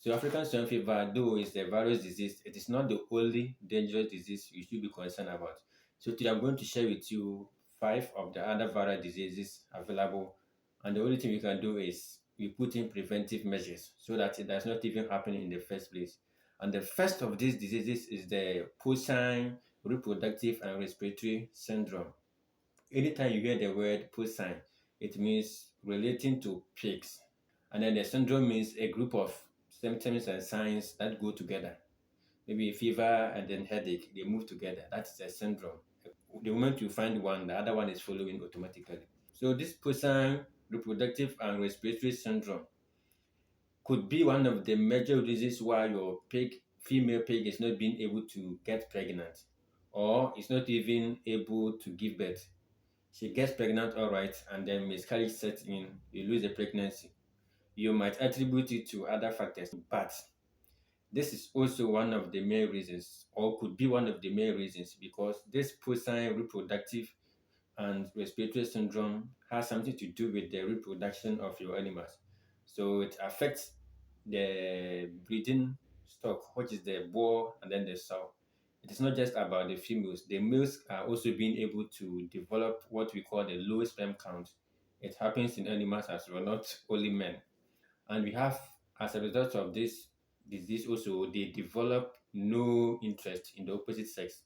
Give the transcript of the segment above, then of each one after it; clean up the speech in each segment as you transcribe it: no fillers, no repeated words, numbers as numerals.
So African swine fever, though is a virus disease, it is not the only dangerous disease you should be concerned about. So today I'm going to share with you five of the other viral diseases available, and the only thing we can do is we put in preventive measures so that it does not even happen in the first place. And the first of these diseases is the porcine reproductive and respiratory syndrome. Anytime you hear the word porcine, it means relating to pigs. And then the syndrome means a group of symptoms and signs that go together. Maybe a fever and then headache, they move together. That's a syndrome. The moment you find one, the other one is following automatically. So this porcine reproductive and respiratory syndrome could be one of the major reasons why your female pig is not being able to get pregnant or is not even able to give birth. She gets pregnant all right, and then miscarriage sets in, you lose the pregnancy. You might attribute it to other factors, but this is also one of the main reasons, or could be one of the main reasons, because this porcine reproductive and respiratory syndrome has something to do with the reproduction of your animals. So it affects the breeding stock, which is the boar and then the sow. It is not just about the females. The males are also being able to develop what we call the low sperm count. It happens in animals as well, not only men. And we have, as a result of this disease, also they develop no interest in the opposite sex.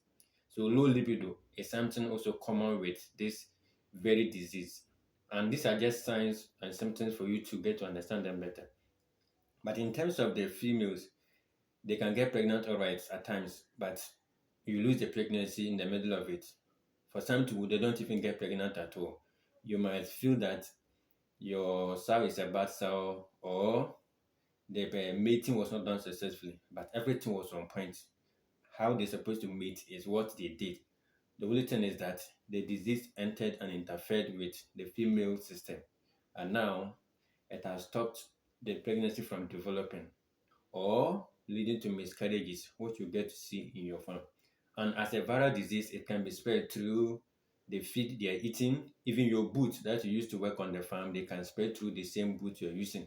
So low libido is something also common with this very disease. And these are just signs and symptoms for you to get to understand them better. But in terms of the females, they can get pregnant all right at times, but you lose the pregnancy in the middle of it. For some too, they don't even get pregnant at all. You might feel that your sow is a bad sow, or the mating was not done successfully, but everything was on point. How they're supposed to mate is what they did. The only thing is that the disease entered and interfered with the female system, and now it has stopped the pregnancy from developing or leading to miscarriages, which you get to see in your farm. And as a viral disease, it can be spread through the feed they are eating, even your boots that you use to work on the farm, they can spread through the same boot you're using.